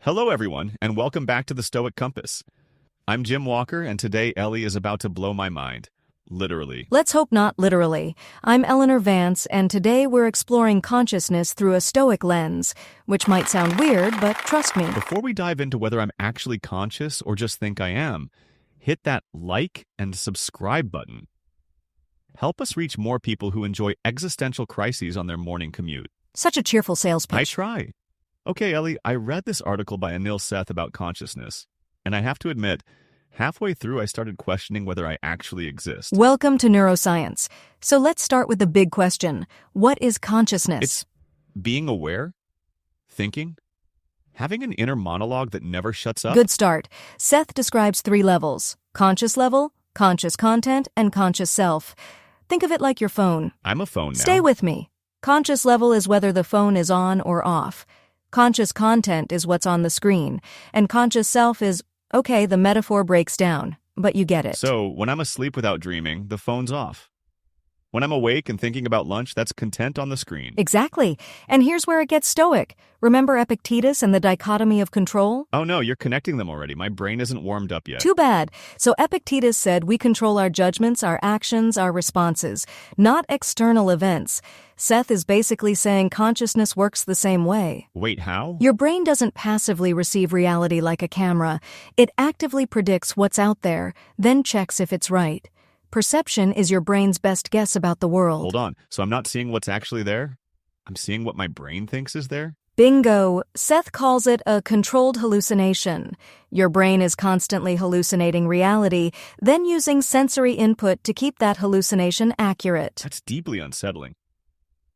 Hello, everyone, and welcome back to the Stoic Compass. I'm Jim Walker, and today Ellie is about to blow my mind. Literally. Let's hope not literally. I'm Eleanor Vance, and today we're exploring consciousness through a Stoic lens, which might sound weird, but trust me. Before we dive into whether I'm actually conscious or just think I am, hit that like and subscribe button. Help us reach more people who enjoy existential crises on their morning commute. Such a cheerful sales pitch. I try. Okay, Ellie, I read this article by Anil Seth about consciousness, and I have to admit, halfway through I started questioning whether I actually exist. Welcome to neuroscience. So let's start with the big question. What is consciousness? It's being aware, thinking, having an inner monologue that never shuts up. Good start. Seth describes 3 levels: conscious level, conscious content, and conscious self. Think of it like your phone. I'm a phone now. Stay with me. Conscious level is whether the phone is on or off. Conscious content is what's on the screen. And conscious self is, okay, the metaphor breaks down, but you get it. So, when I'm asleep without dreaming, the phone's off. When I'm awake and thinking about lunch, that's content on the screen. Exactly. And here's where it gets stoic. Remember Epictetus and the dichotomy of control? Oh no, you're connecting them already. My brain isn't warmed up yet. Too bad. So Epictetus said we control our judgments, our actions, our responses, not external events. Seth is basically saying consciousness works the same way. Wait, how? Your brain doesn't passively receive reality like a camera. It actively predicts what's out there, then checks if it's right. Perception is your brain's best guess about the world. Hold on. So I'm not seeing what's actually there? I'm seeing what my brain thinks is there? Bingo. Seth calls it a controlled hallucination. Your brain is constantly hallucinating reality, then using sensory input to keep that hallucination accurate. That's deeply unsettling.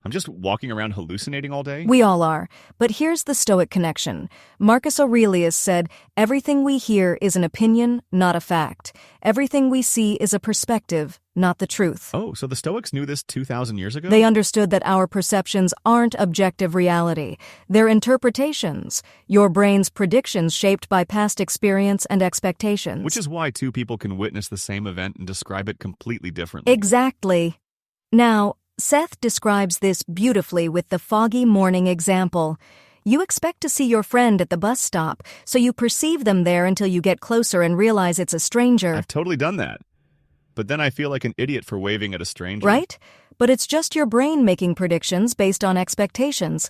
I'm just walking around hallucinating all day? We all are. But here's the Stoic connection. Marcus Aurelius said, everything we hear is an opinion, not a fact. Everything we see is a perspective, not the truth. Oh, so the Stoics knew this 2,000 years ago? They understood that our perceptions aren't objective reality. They're interpretations. Your brain's predictions shaped by past experience and expectations. Which is why two people can witness the same event and describe it completely differently. Exactly. Now, Seth describes this beautifully with the foggy morning example. You expect to see your friend at the bus stop, so you perceive them there until you get closer and realize it's a stranger. I've totally done that. But then I feel like an idiot for waving at a stranger. Right? But it's just your brain making predictions based on expectations.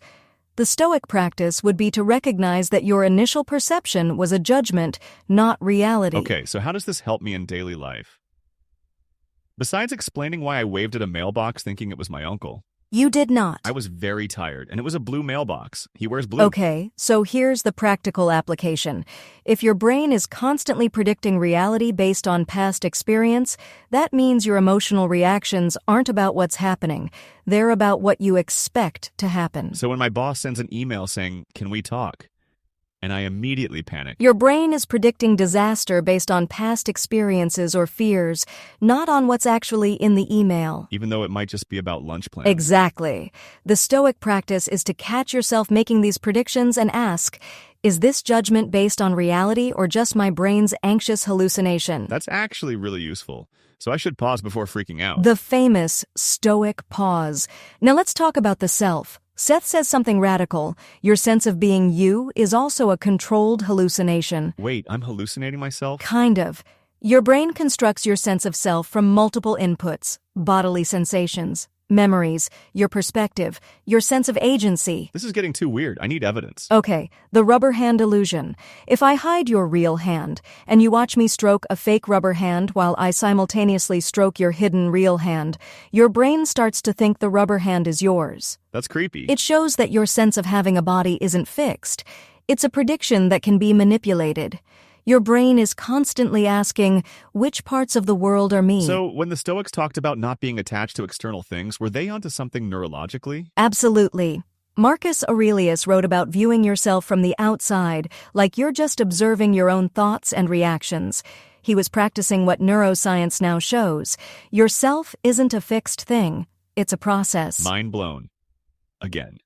The Stoic practice would be to recognize that your initial perception was a judgment, not reality. Okay, so how does this help me in daily life? Besides explaining why I waved at a mailbox thinking it was my uncle. You did not. I was very tired, and it was a blue mailbox. He wears blue. Okay, so here's the practical application. If your brain is constantly predicting reality based on past experience, that means your emotional reactions aren't about what's happening. They're about what you expect to happen. So when my boss sends an email saying, "Can we talk?" and I immediately panic. Your brain is predicting disaster based on past experiences or fears, not on what's actually in the email. Even though it might just be about lunch plans. Exactly. The Stoic practice is to catch yourself making these predictions and ask, is this judgment based on reality or just my brain's anxious hallucination? That's actually really useful. So I should pause before freaking out. The famous Stoic pause. Now let's talk about the self. Seth says something radical. Your sense of being you is also a controlled hallucination. Wait, I'm hallucinating myself? Kind of. Your brain constructs your sense of self from multiple inputs: bodily sensations, memories, your perspective, your sense of agency. This is getting too weird. I need evidence. Okay, the rubber hand illusion. If I hide your real hand, and you watch me stroke a fake rubber hand while I simultaneously stroke your hidden real hand, your brain starts to think the rubber hand is yours. That's creepy. It shows that your sense of having a body isn't fixed. It's a prediction that can be manipulated. Your brain is constantly asking, which parts of the world are me? So when the Stoics talked about not being attached to external things, were they onto something neurologically? Absolutely. Marcus Aurelius wrote about viewing yourself from the outside, like you're just observing your own thoughts and reactions. He was practicing what neuroscience now shows. Yourself isn't a fixed thing. It's a process. Mind blown. Again.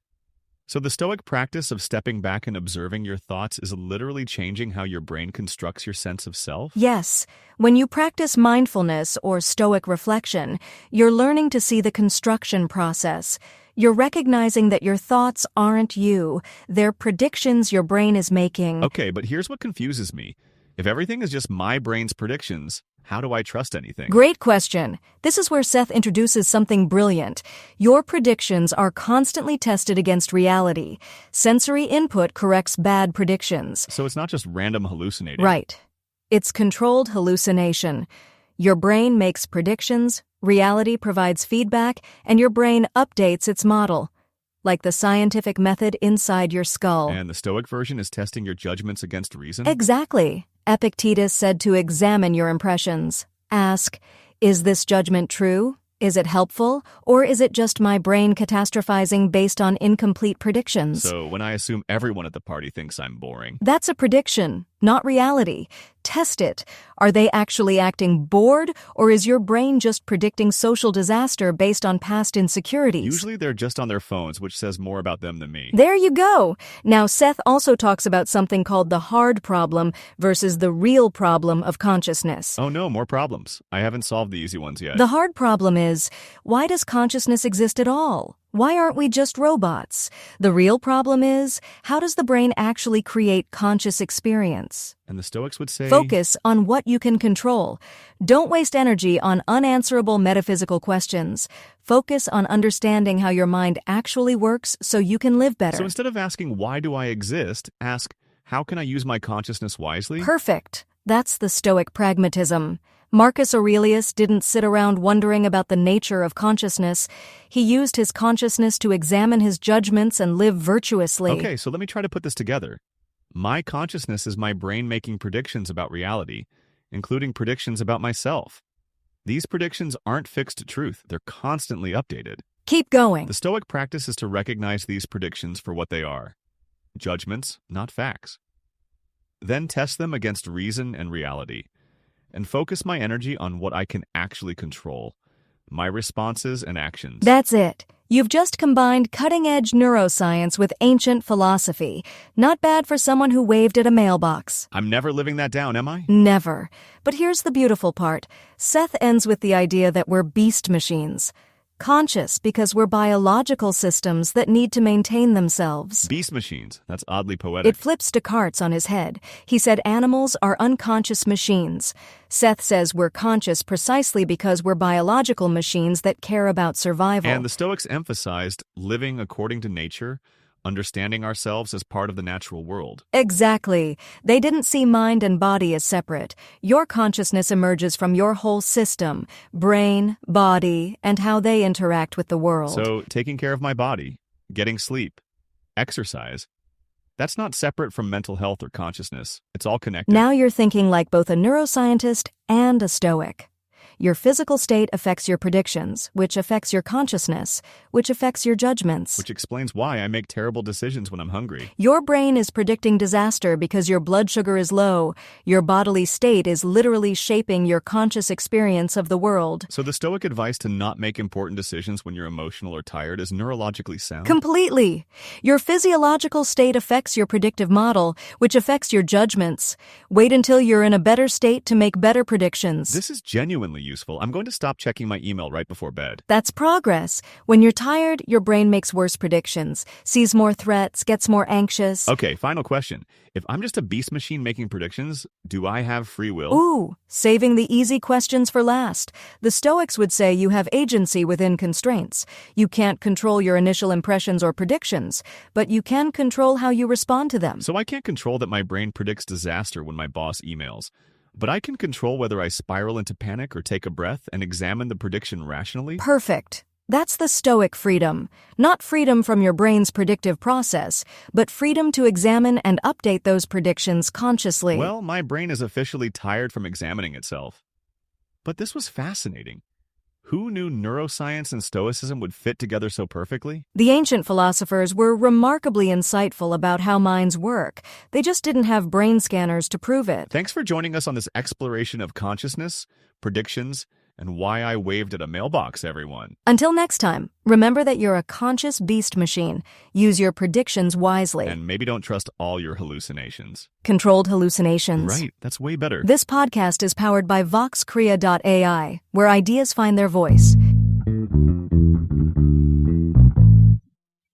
So the Stoic practice of stepping back and observing your thoughts is literally changing how your brain constructs your sense of self? Yes. When you practice mindfulness or Stoic reflection, you're learning to see the construction process. You're recognizing that your thoughts aren't you. They're predictions your brain is making. Okay, but here's what confuses me. If everything is just my brain's predictions, how do I trust anything? Great question. This is where Seth introduces something brilliant. Your predictions are constantly tested against reality. Sensory input corrects bad predictions. So it's not just random hallucinating. Right. It's controlled hallucination. Your brain makes predictions, reality provides feedback, and your brain updates its model, like the scientific method inside your skull. And the Stoic version is testing your judgments against reason? Exactly. Epictetus said to examine your impressions. Ask, is this judgment true? Is it helpful? Or is it just my brain catastrophizing based on incomplete predictions? So when I assume everyone at the party thinks I'm boring. That's a prediction, not reality. Test it. Are they actually acting bored, or is your brain just predicting social disaster based on past insecurities? Usually they're just on their phones, which says more about them than me. There you go. Now, Seth also talks about something called the hard problem versus the real problem of consciousness. Oh no, more problems. I haven't solved the easy ones yet. The hard problem is, why does consciousness exist at all? Why aren't we just robots? The real problem is, how does the brain actually create conscious experience? And the Stoics would say, Focus on what you can control. Don't waste energy on unanswerable metaphysical questions. Focus on understanding how your mind actually works so you can live better. So instead of asking, why do I exist, ask, how can I use my consciousness wisely? Perfect. That's the Stoic pragmatism. Marcus Aurelius didn't sit around wondering about the nature of consciousness. He used his consciousness to examine his judgments and live virtuously. Okay, so let me try to put this together. My consciousness is my brain making predictions about reality, including predictions about myself. These predictions aren't fixed truth. They're constantly updated. Keep going. The Stoic practice is to recognize these predictions for what they are. Judgments, not facts. Then test them against reason and reality, and focus my energy on what I can actually control, my responses and actions. That's it. You've just combined cutting-edge neuroscience with ancient philosophy. Not bad for someone who waved at a mailbox. I'm never living that down, am I? Never. But here's the beautiful part. Seth ends with the idea that we're beast machines. Conscious because we're biological systems that need to maintain themselves. Beast machines. That's oddly poetic. It flips Descartes on his head. He said animals are unconscious machines. Seth says we're conscious precisely because we're biological machines that care about survival. And the Stoics emphasized living according to nature, understanding ourselves as part of the natural world. Exactly. They didn't see mind and body as separate. Your consciousness emerges from your whole system, brain, body, and how they interact with the world. So, taking care of my body, getting sleep, exercise, that's not separate from mental health or consciousness. It's all connected. Now you're thinking like both a neuroscientist and a Stoic. Your physical state affects your predictions, which affects your consciousness, which affects your judgments. Which explains why I make terrible decisions when I'm hungry. Your brain is predicting disaster because your blood sugar is low. Your bodily state is literally shaping your conscious experience of the world. So the Stoic advice to not make important decisions when you're emotional or tired is neurologically sound? Completely. Your physiological state affects your predictive model, which affects your judgments. Wait until you're in a better state to make better predictions. This is genuinely useful. I'm going to stop checking my email right before bed. That's progress. When you're tired, your brain makes worse predictions, sees more threats, gets more anxious. Okay, final question. If I'm just a beast machine making predictions, do I have free will? Ooh, saving the easy questions for last. The Stoics would say you have agency within constraints. You can't control your initial impressions or predictions, but you can control how you respond to them. So I can't control that my brain predicts disaster when my boss emails. But I can control whether I spiral into panic or take a breath and examine the prediction rationally? Perfect. That's the Stoic freedom. Not freedom from your brain's predictive process, but freedom to examine and update those predictions consciously. Well, my brain is officially tired from examining itself. But this was fascinating. Who knew neuroscience and Stoicism would fit together so perfectly? The ancient philosophers were remarkably insightful about how minds work. They just didn't have brain scanners to prove it. Thanks for joining us on this exploration of consciousness, predictions, and why I waved at a mailbox, everyone. Until next time, remember that you're a conscious beast machine. Use your predictions wisely. And maybe don't trust all your hallucinations. Controlled hallucinations. Right, that's way better. This podcast is powered by VoxCrea.ai, where ideas find their voice.